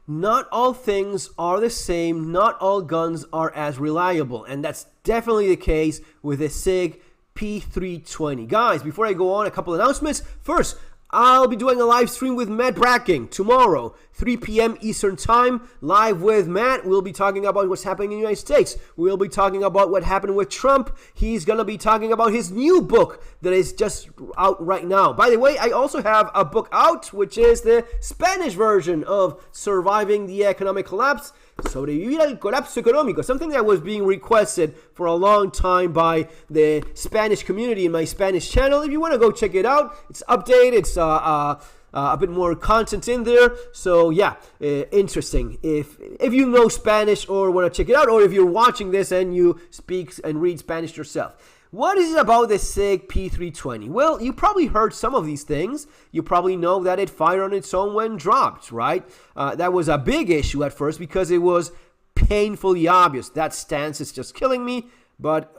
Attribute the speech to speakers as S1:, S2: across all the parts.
S1: not all things are the same, not all guns are as reliable, and that's definitely the case with the Sig P320. Guys, before I go on, a couple announcements. First, I'll be doing a live stream with Matt Bracking tomorrow, 3 p.m. Eastern Time, live with Matt. We'll be talking about what's happening in the United States. We'll be talking about what happened with Trump. He's going to be talking about his new book that is just out right now. By the way, I also have a book out, which is the Spanish version of Surviving the Economic Collapse. Sobrevivir al colapso económico, something that was being requested for a long time by the Spanish community in my Spanish channel. If you want to go check it out, it's updated, it's a bit more content in there. So yeah, interesting. If you know Spanish or want to check it out, or if you're watching this and you speak and read Spanish yourself. What is it about the Sig P320? Well, you probably heard some of these things. You probably know that it fired on its own when dropped, right? That was a big issue at first because it was painfully obvious. That stance is just killing me, but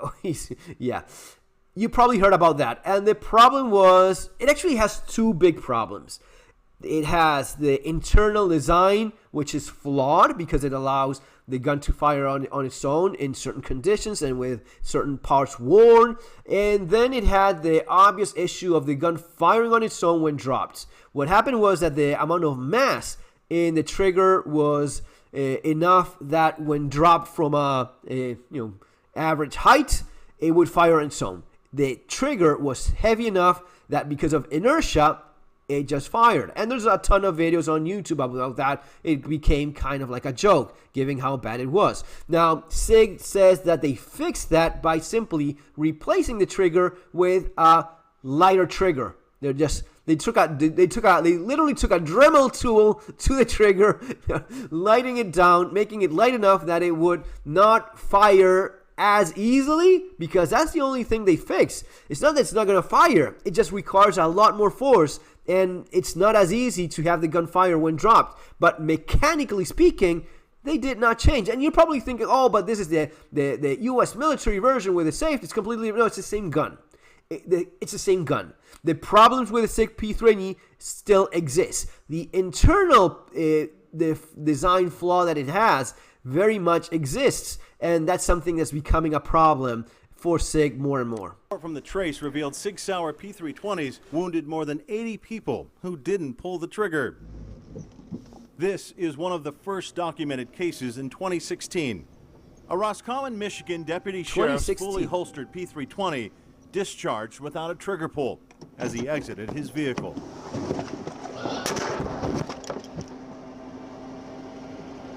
S1: yeah. You probably heard about that. And the problem was, it actually has two big problems. It has the internal design, which is flawed because it allows the gun to fire on its own in certain conditions and with certain parts worn. And then it had the obvious issue of the gun firing on its own when dropped. What happened was that the amount of mass in the trigger was enough that when dropped from a average height, it would fire on its own. The trigger was heavy enough that because of inertia, it just fired. And there's a ton of videos on YouTube about that. It became kind of like a joke, given how bad it was. Now, Sig says that they fixed that by simply replacing the trigger with a lighter trigger. They literally took a Dremel tool to the trigger, lighting it down, making it light enough that it would not fire as easily, because that's the only thing they fixed. It's not that it's not going to fire, it just requires a lot more force, and it's not as easy to have the gun fire when dropped. But mechanically speaking, they did not change. And you're probably thinking, oh, but this is the US military version with the safety. It's completely, no, it's the same gun. It's the same gun. The problems with the Sig P320 still exist. The internal the design flaw that it has very much exists, and that's something that's becoming a problem for Sig more and more.
S2: From the trace revealed Sig Sauer P320s wounded more than 80 people who didn't pull the trigger. This is one of the first documented cases in 2016. A Roscommon, Michigan deputy sheriff's fully holstered P320 discharged without a trigger pull as he exited his vehicle.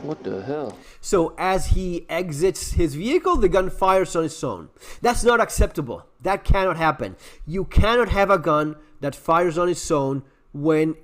S3: What the hell?
S1: So as he exits his vehicle, the gun fires on its own. That's not acceptable. That cannot happen. You cannot have a gun that fires on its own when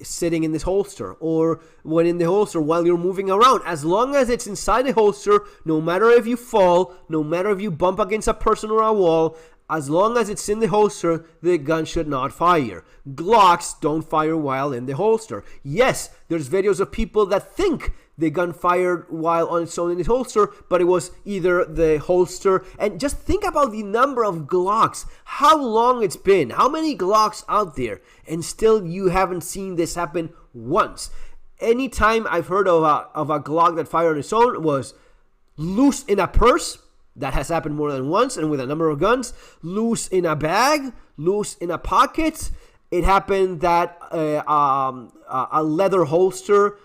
S1: sitting in this holster, or when in the holster while you're moving around. As long as it's inside the holster, no matter if you fall, no matter if you bump against a person or a wall, as long as it's in the holster, the gun should not fire. Glocks don't fire while in the holster. Yes, there's videos of people that think the gun fired while on its own in the holster, but it was either the holster. And just think about the number of Glocks, how long it's been, how many Glocks out there, and still you haven't seen this happen once. Anytime I've heard of a Glock that fired on its own was loose in a purse. That has happened more than once, and with a number of guns. Loose in a bag, loose in a pocket. It happened that a leather holster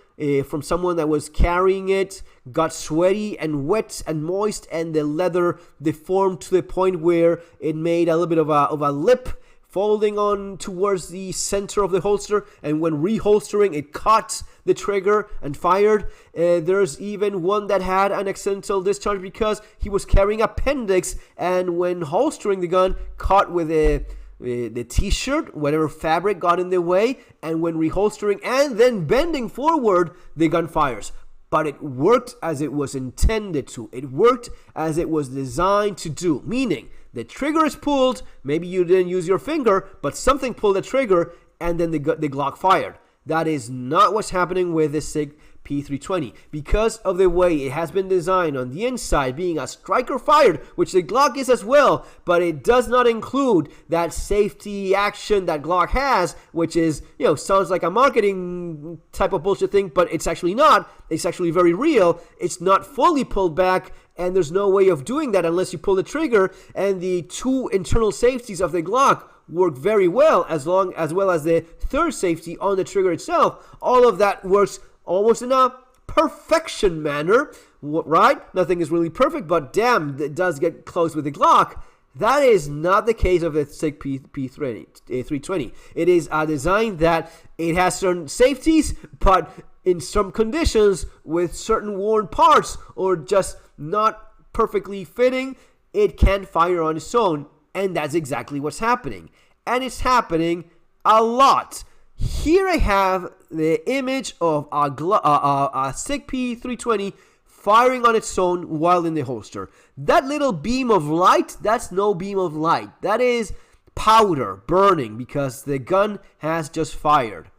S1: from someone that was carrying it got sweaty and wet and moist, and the leather deformed to the point where it made a little bit of a lip folding on towards the center of the holster, and when reholstering, it caught the trigger and fired. There's even one that had an accidental discharge because he was carrying appendix, and when holstering the gun, caught with the t-shirt, whatever fabric got in the way, and when reholstering and then bending forward, the gun fires. But it worked as it was intended to. It worked as it was designed to do, meaning the trigger is pulled, maybe you didn't use your finger, but something pulled the trigger, and then the Glock fired. That is not what's happening with the Sig P320. Because of the way it has been designed on the inside, being a striker fired, which the Glock is as well, but it does not include that safety action that Glock has, which is, sounds like a marketing type of bullshit thing, but it's actually not. It's actually very real. It's not fully pulled back, and there's no way of doing that unless you pull the trigger, and the two internal safeties of the Glock work very well, as well as the third safety on the trigger itself. All of that works almost in a perfection manner, right? Nothing is really perfect, but damn, it does get close with the Glock. That is not the case of the Sig P320. It is a design that it has certain safeties, but in some conditions with certain worn parts or just not perfectly fitting, it can fire on its own, and that's exactly what's happening. And it's happening a lot. Here I have the image of a Sig P320 firing on its own while in the holster. That little beam of light, that's no beam of light. That is powder burning because the gun has just fired.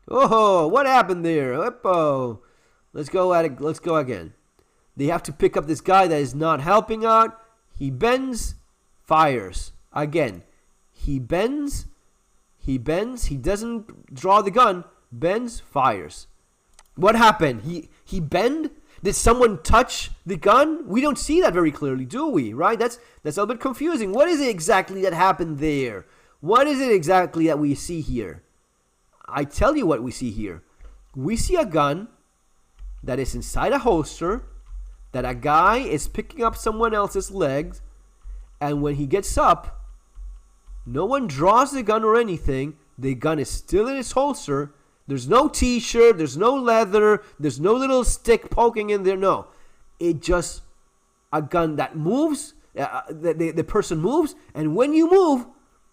S1: Oh, what happened there? Oppo. Let's go at it. Let's go again. They have to pick up this guy that is not helping out. He bends, fires. Again. He bends, he doesn't draw the gun, bends, fires. What happened? He bend? Did someone touch the gun? We don't see that very clearly, do we? Right? That's a little bit confusing. What is it exactly that happened there? What is it exactly that we see here? I tell you what we see here. We see a gun that is inside a holster, that a guy is picking up someone else's legs, and when he gets up, no one draws the gun or anything. The gun is still in its holster. There's no t-shirt. There's no leather. There's no little stick poking in there. No. It just a gun that moves. The person moves. And when you move,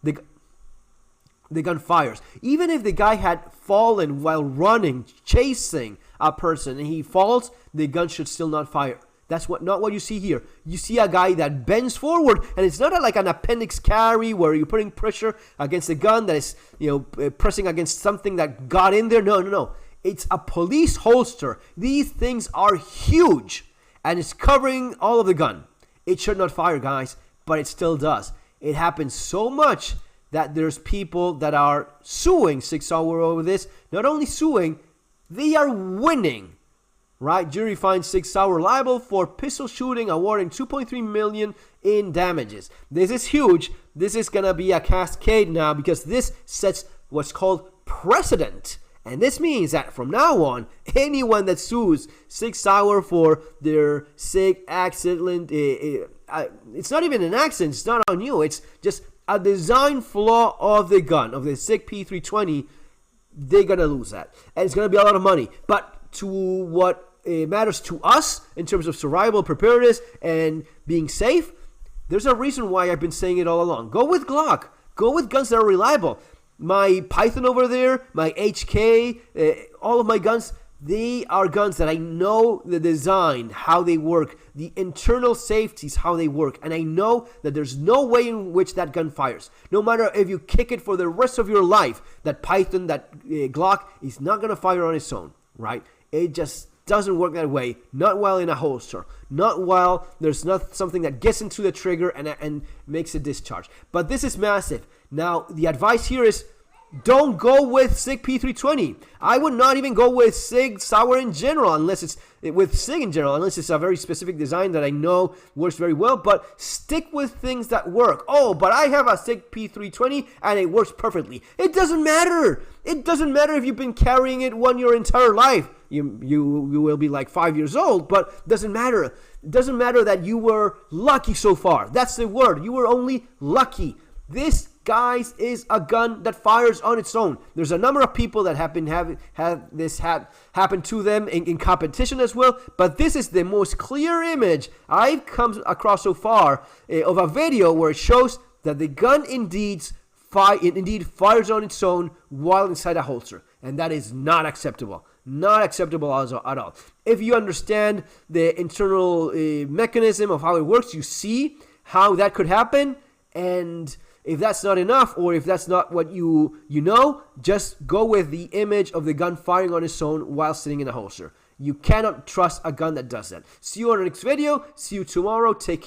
S1: the gun fires. Even if the guy had fallen while running, chasing a person, and he falls, the gun should still not fire. That's not what you see here. You see a guy that bends forward, and it's not like an appendix carry where you're putting pressure against a gun that is, pressing against something that got in there. No. It's a police holster. These things are huge, and it's covering all of the gun. It should not fire, guys, but it still does. It happens so much that there's people that are suing Sig Sauer over this. Not only suing, they are winning. Right, jury finds Sig Sauer liable for pistol shooting, awarding $2.3 million in damages. This is huge. This is gonna be a cascade now because this sets what's called precedent, and this means that from now on, anyone that sues Sig Sauer for their Sig accident, it's not even an accident. It's not on you. It's just a design flaw of the gun of the Sig P320. They're gonna lose that, and it's gonna be a lot of money. But to what matters to us in terms of survival, preparedness, and being safe, there's a reason why I've been saying it all along. Go with Glock. Go with guns that are reliable. My Python over there, my HK, all of my guns, they are guns that I know the design, how they work, the internal safeties, how they work, and I know that there's no way in which that gun fires. No matter if you kick it for the rest of your life, that Python, that Glock is not going to fire on its own, right? It just doesn't work that way. Not while in a holster. Not while there's not something that gets into the trigger and makes a discharge. But this is massive. Now, the advice here is don't go with Sig P320. I would not even go with Sig Sauer in general, unless it's a very specific design that I know works very well. But stick with things that work. Oh, but I have a Sig P320 and it works perfectly. It doesn't matter. It doesn't matter if you've been carrying it your entire life. You will be like 5 years old, but it doesn't matter. It doesn't matter that you were lucky so far. That's the word. You were only lucky. This, guys, is a gun that fires on its own. There's a number of people that have this happen to them in competition as well, but this is the most clear image I've come across so far of a video where it shows that the gun indeed fires on its own while inside a holster, and that is not acceptable. Not acceptable at all. If you understand the internal mechanism of how it works, you see how that could happen, and If that's not enough, or if that's not what you know, just go with the image of the gun firing on its own while sitting in a holster. You cannot trust a gun that does that. See you on the next video. See you tomorrow. Take care.